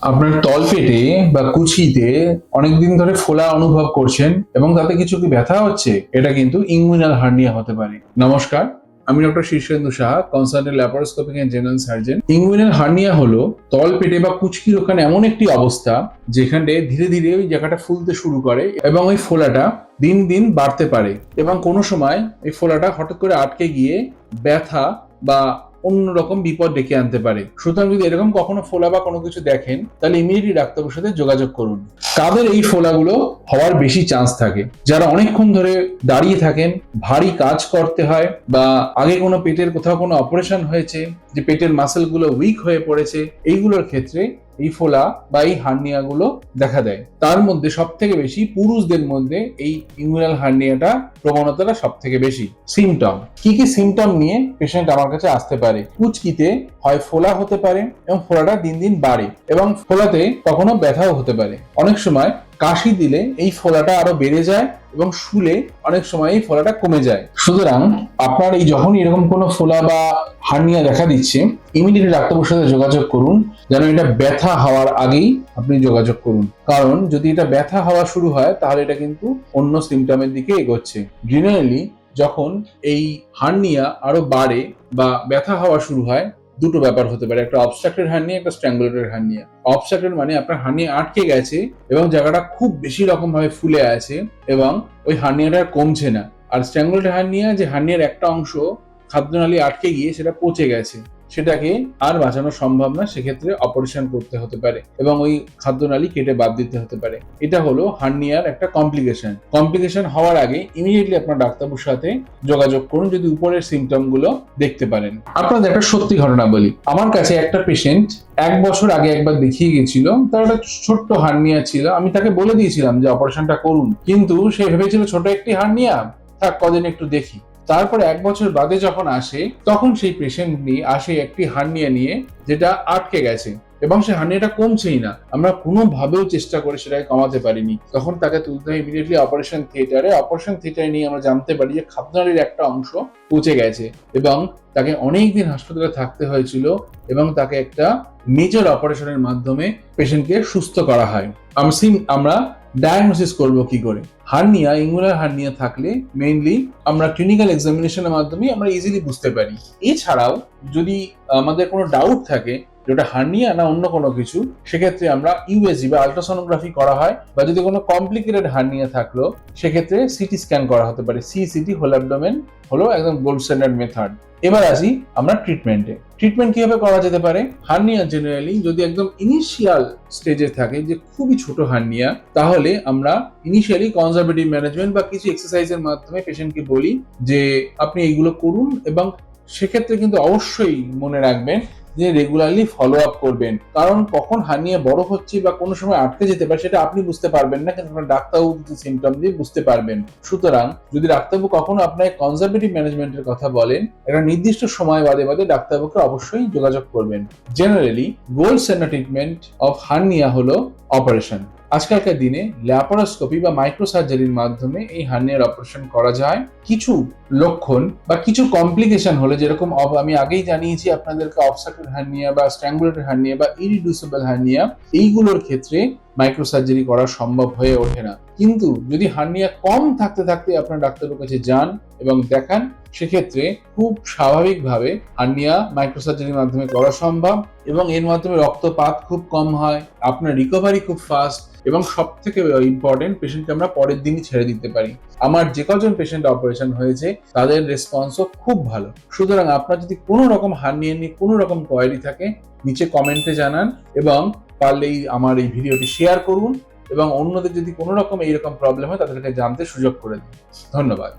আপনার তলপেটে বা কুচিতে অনেকদিন ধরে ফোলা অনুভব করছেন এবং তাতে কিছু কি ব্যথা হচ্ছে, এটা কিন্তু ইঙ্গুইনাল হার্নিয়া হতে পারে। নমস্কার, আমি doctor Shirshendu Saha, consultant laparoscopic and general surgeon. Inguinal hernia হলো তলপেটে বা কুচকির ওখানে এমন একটি অবস্থা যেখানে ধীরে ধীরে ওই জায়গাটা ফুলতে শুরু করে এবং ওই ফোলাটা দিন দিন বাড়তে পারে এবং কোনো সময় এই ফোলাটা হঠাৎ করে আটকে গিয়ে ব্যথা বা অন্যরকম বিপদ ডেকে আনতে পারে। সুতরাং যদি এরকম কখনো ফোলা বা কোনো কিছু দেখেন, তাহলে ইমিডিয়েটলি ডাক্তারের সাথে যোগাযোগ করুন। কাদের এই ফোলাগুলো হওয়ার বেশি চান্স থাকে? যারা অনেকক্ষণ ধরে দাঁড়িয়ে থাকেন, ভারী কাজ করতে হয়, বা আগে কোনো পেটের কোথাও কোনো অপারেশন হয়েছে, যে পেটের মাসেল গুলো উইক হয়ে পড়েছে, এইগুলোর ক্ষেত্রে এই ফোলা বা এই হার্নিয়া গুলো দেখা দেয়। তার মধ্যে সব থেকে বেশি পুরুষদের মধ্যে এই ইঙ্গুইনাল হার্নিয়াটা প্রবণতাটা সব থেকে বেশি। সিমটম কি কি সিমটম নিয়ে পেশেন্ট আমার কাছে আসতে পারে? কুচকিতে হয় ফোলা হতে পারে এবং ফোলাটা দিন দিন বাড়ে এবং ফোলাতে কখনো ব্যথাও হতে পারে। অনেক সময় কাশি দিলে এই ফোলাটা আরো বেড়ে যায় এবং শুলে অনেক সময় এই ফোলাটা কমে যায়। সুতরাং আপনার এই যখনই এরকম কোনো ফোলা বা হার্নিয়া দেখা দিচ্ছে, ইমিডিয়েটলি ডাক্তারের সাথে যোগাযোগ করুন। যেন এটা ব্যথা হওয়ার আগেই আপনি যোগাযোগ করুন, কারণ যদি এটা ব্যথা হওয়া শুরু হয় তাহলে এটা কিন্তু অন্য সিমটমের দিকে এগোচ্ছে। জেনারেলি যখন এই হার্নিয়া আরো বাড়ে বা ব্যথা হওয়া শুরু হয়, দুটো ব্যাপার হতে পারে, একটা অবস্ট্রাক্টেড হার্নিয়া, একটা স্ট্র্যাঙ্গুলেটেড হার্নিয়া। অবস্ট্রাক্টেড মানে আপনার হার্নিয়া আটকে গেছে এবং জায়গাটা খুব বেশি রকম ভাবে ফুলে আছে এবং ওই হার্নিয়াটা কমছে না। আর স্ট্র্যাঙ্গুলেটেড হার্নিয়া, যে হার্নিয়ার একটা অংশ খাদ্যনালী আটকে গিয়ে সেটা পচে গেছে, সেটাকে আর বাঁচানো সম্ভব না, সেক্ষেত্রে অপারেশন করতে হতে পারে এবং ওই খাদ্যনালী কেটে বাদ দিতে হতে পারে। এটা হলো হার্নিয়ার একটা কমপ্লিকেশন হওয়ার আগে ইমিডিয়েটলি আপনার ডাক্তারবাবুর সাথে যোগাযোগ করুন যদি উপরের সিমটম গুলো দেখতে পারেন। আপনাদের একটা সত্যি ঘটনা বলি। আমার কাছে একটা পেশেন্ট 1 বছর আগে একবার দেখিয়ে গেছিল। তার একটা ছোট্ট হার্নিয়া ছিল। আমি তাকে বলে দিয়েছিলাম যে অপারেশনটা করুন, কিন্তু সে ভেবেছিল ছোট একটি হার্নিয়া, থাক কদিন একটু দেখি। তারপরে 1 বছর বাদে যখন আসে, তখন সেই পেশেন্ট নিয়ে আসে একটি হার্নিয়া নিয়ে, যেটা আটকে গেছে এবং সে হার্নিয়াটা কমছেই না। আমরা কোনোভাবেও চেষ্টা করে সেটাকে কমাতে পারিনি। তখন তাকে তুলতে হয় ইমিডিয়েটলি অপারেশন থিয়েটারে নিয়ে আমরা জানতে পারি যে খাদ্যনালীর একটা অংশ পচে গেছে এবং তাকে অনেকদিন হাসপাতালে থাকতে হয়েছিল এবং তাকে একটা মেজর অপারেশনের মাধ্যমে পেশেন্টকে সুস্থ করা হয়। আমরা ডায়াগনোসিস করব কি করে? হার্নিয়া, ইঙ্গুইনাল হার্নিয়া থাকলে মেইনলি আমরা ক্লিনিক্যাল এক্সামিনেশনের মাধ্যমে আমরা ইজিলি বুঝতে পারি। এছাড়াও যদি আমাদের কোনো ডাউট থাকে যেটা হার্নিয়া না অন্য কোনো কিছু, সেক্ষেত্রে আমরা ইউএসজি বা আলট্রাসোনোগ্রাফি করা হয়, বা যদি কোনো কমপ্লিকেটেড হার্নিয়া থাকলো সেক্ষেত্রে সিটি স্ক্যান করা হতে পারে। সিসিটি হোল অ্যাবডোমেন হলো একদম গোল্ড স্ট্যান্ডার্ড মেথড। এবার আসি আমরা ট্রিটমেন্ট কিভাবে করা যেতে পারে? হার্নিয়া জেনারেলি যদি একদম ইনিশিয়াল স্টেজে থাকে, যে খুবই ছোট হার্নিয়া, তাহলে আমরা ইনিশিয়ালি কনজারভেটিভ ম্যানেজমেন্ট বা কিছু এক্সারসাইজের মাধ্যমে পেশেন্টকে বলি যে আপনি এইগুলো করুন, এবং সেক্ষেত্রে কিন্তু অবশ্যই মনে রাখবেন যে রেগুলারলি ফলো আপ করবেন, কারণ কখন হার্নিয়া বড় হচ্ছে বা কোনো সময় আটকে যেতে পারে সেটা আপনি বুঝতে পারবেন না, কিন্তু আপনার ডাক্তারবাবু কিছু সিমটম দিয়ে বুঝতে পারবেন। সুতরাং যদি ডাক্তারবাবু কখনো আপনাকে কনজারভেটিভ ম্যানেজমেন্টের কথা বলেন, একটা নির্দিষ্ট সময় বাদে বাদে ডাক্তারবাবুকে অবশ্যই যোগাযোগ করবেন। Generally gold standard treatment of hernia হলো অপারেশন। আজকালকার দিনে ল্যাপারোস্কোপি বা মাইক্রোসার্জারির মাধ্যমে এই হার্নিয়ার অপারেশন করা যায়। কিছু লক্ষণ বা কিছু কমপ্লিকেশন হলে, যেরকম আমি আগেই জানিয়েছি আপনাদেরকে, অবস্ট্রাক্টেড হার্নিয়া বা স্ট্র্যাঙ্গুলেটেড হার্নিয়া বা ইরিডিউসিবল হার্নিয়া, এইগুলোর ক্ষেত্রে মাইক্রোসার্জারি করা সম্ভব হয়ে ওঠে না। কিন্তু যদি হার্নিয়া কম থাকতে থাকতে আপনার ডাক্তারের কাছে যান এবং দেখান, সেক্ষেত্রে খুব স্বাভাবিকভাবে হার্নিয়া মাইক্রোসার্জারির মাধ্যমে করা সম্ভব এবং এর মাধ্যমে রক্তপাত খুব কম হয়, আপনার রিকভারি খুব ফাস্ট, এবং সব থেকে ইম্পর্টেন্ট, পেশেন্টকে আমরা পরের দিনই ছেড়ে দিতে পারি। আমার যে কজন পেশেন্ট অপারেশন হয়েছে তাদের রেসপন্সও খুব ভালো। সুতরাং আপনার যদি কোনো রকম হার্নিয়া নিয়ে কোনো রকম কোয়ারি থাকে, নিচে কমেন্টে জানান এবং পারলেই আমার এই ভিডিওটি শেয়ার করুন এবং অন্যদের যদি কোনো রকম এইরকম প্রবলেম হয় তাদেরকে জানতে সুযোগ করে দিন। ধন্যবাদ।